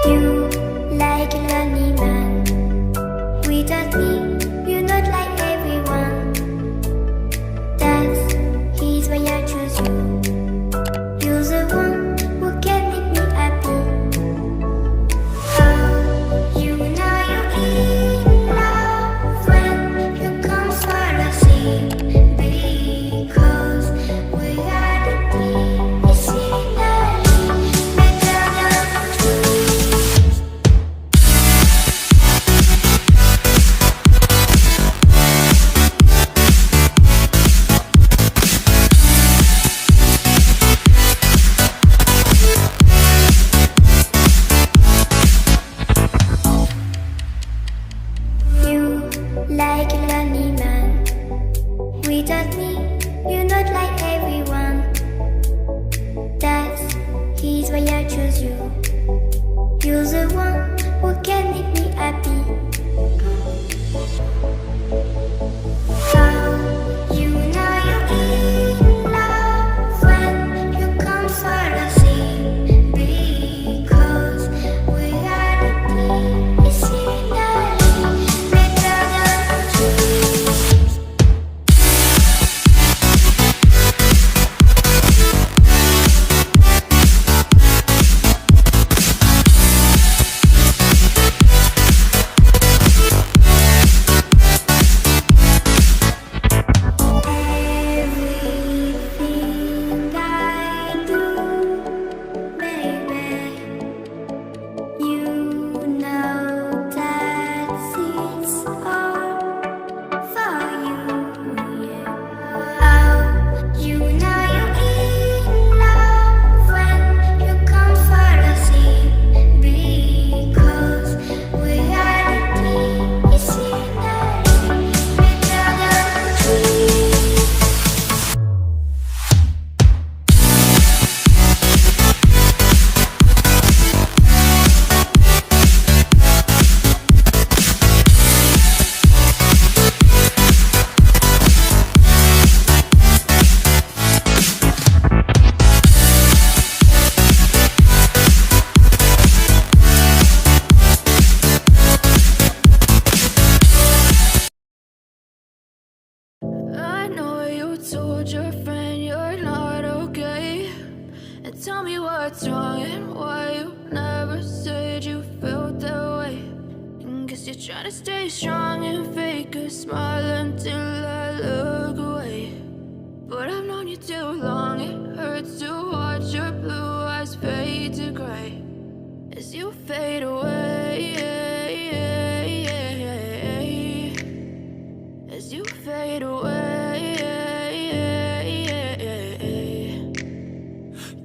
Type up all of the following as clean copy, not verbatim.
You like a lonely man. Without me, you're not like everyone. That's he's why I choose you. You're the one who can make me happy. Oh, you know you're in love when you come for the sea. Because we are the medicinally better than trees. You like a lonely man. Without me, you're not like everyone. That's he's why I choose you. You're the one who can make me happy. Oh, you know you're in love when you come for the sea. Because we are the medicinally better than trees. Everything I do, baby, you know that it's all for you, yeah. Oh, you know you're in love when you come for the sea. Because we are the medicinally better than trees. I know you told your friend you're not okay. And tell me what's wrong and why you never said you felt that way. And guess you're trying to stay strong and fake a smile until I look away. But I've known you too long, it hurts to watch your blue eyes fade to gray as you fade away. As you fade away.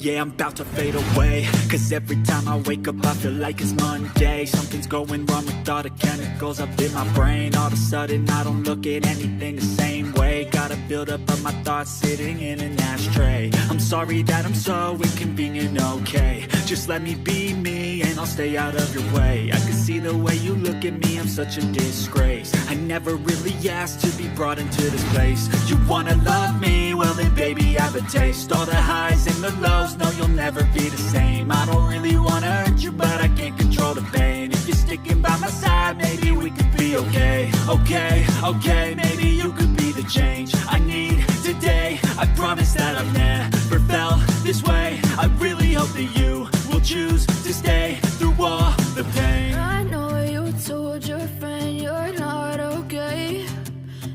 Yeah, I'm about to fade away. Cause every time I wake up I feel like it's Monday. Something's going wrong with all the chemicals up in my brain. All of a sudden I don't look at anything the same way. Gotta build up of my thoughts sitting in an ashtray. I'm sorry that I'm so inconvenient, okay. Just let me be me and I'll stay out of your way. I can see the way you look at me, I'm such a disgrace. I never really asked to be brought into this place. You wanna love me? Well then baby I have a taste. All the highs and the lows, no you'll never be the same. I don't really wanna hurt you but I can't control the pain. If you're sticking by my side maybe we could be okay. Okay, maybe you could be the change I need today. I promise that I've never felt this way. I really hope that you will choose to stay through all the pain. I know you told your friend you're not okay.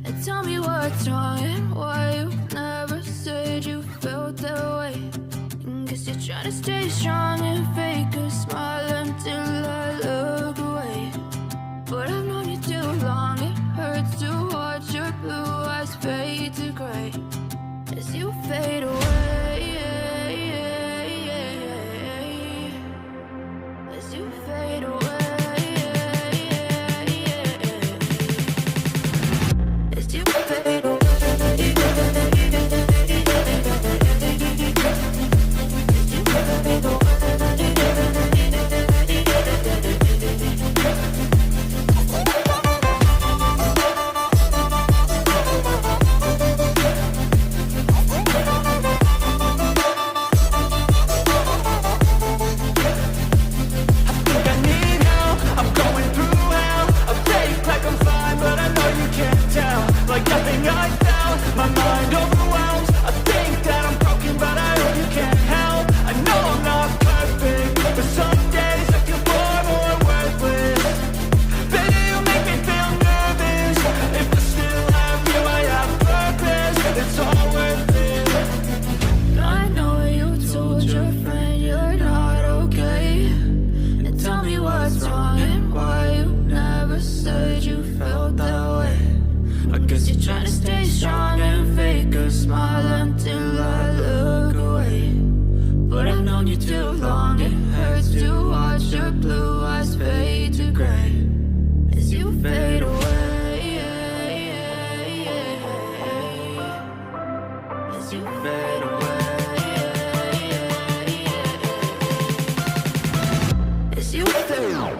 And tell me what's wrong and why you never said you felt that way. And guess you're trying to stay strong and fake a smile until I look away. But I've known you too long, it hurts to watch your blue eyes fade to gray as you fade away. As you fade away. As you fade away. known you too long. It hurts to watch your blue eyes fade to gray as you fade away. As you fade away. As you fade away.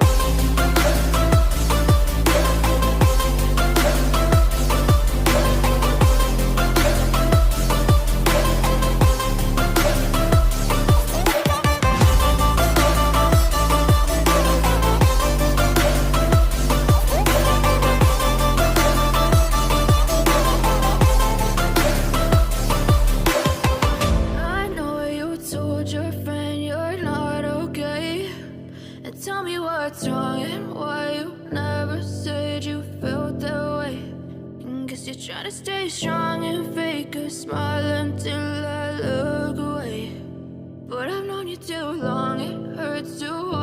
What's wrong and why you never said you felt that way? Guess you're trying to stay strong and fake a smile until I look away. But I've known you too long, it hurts to watch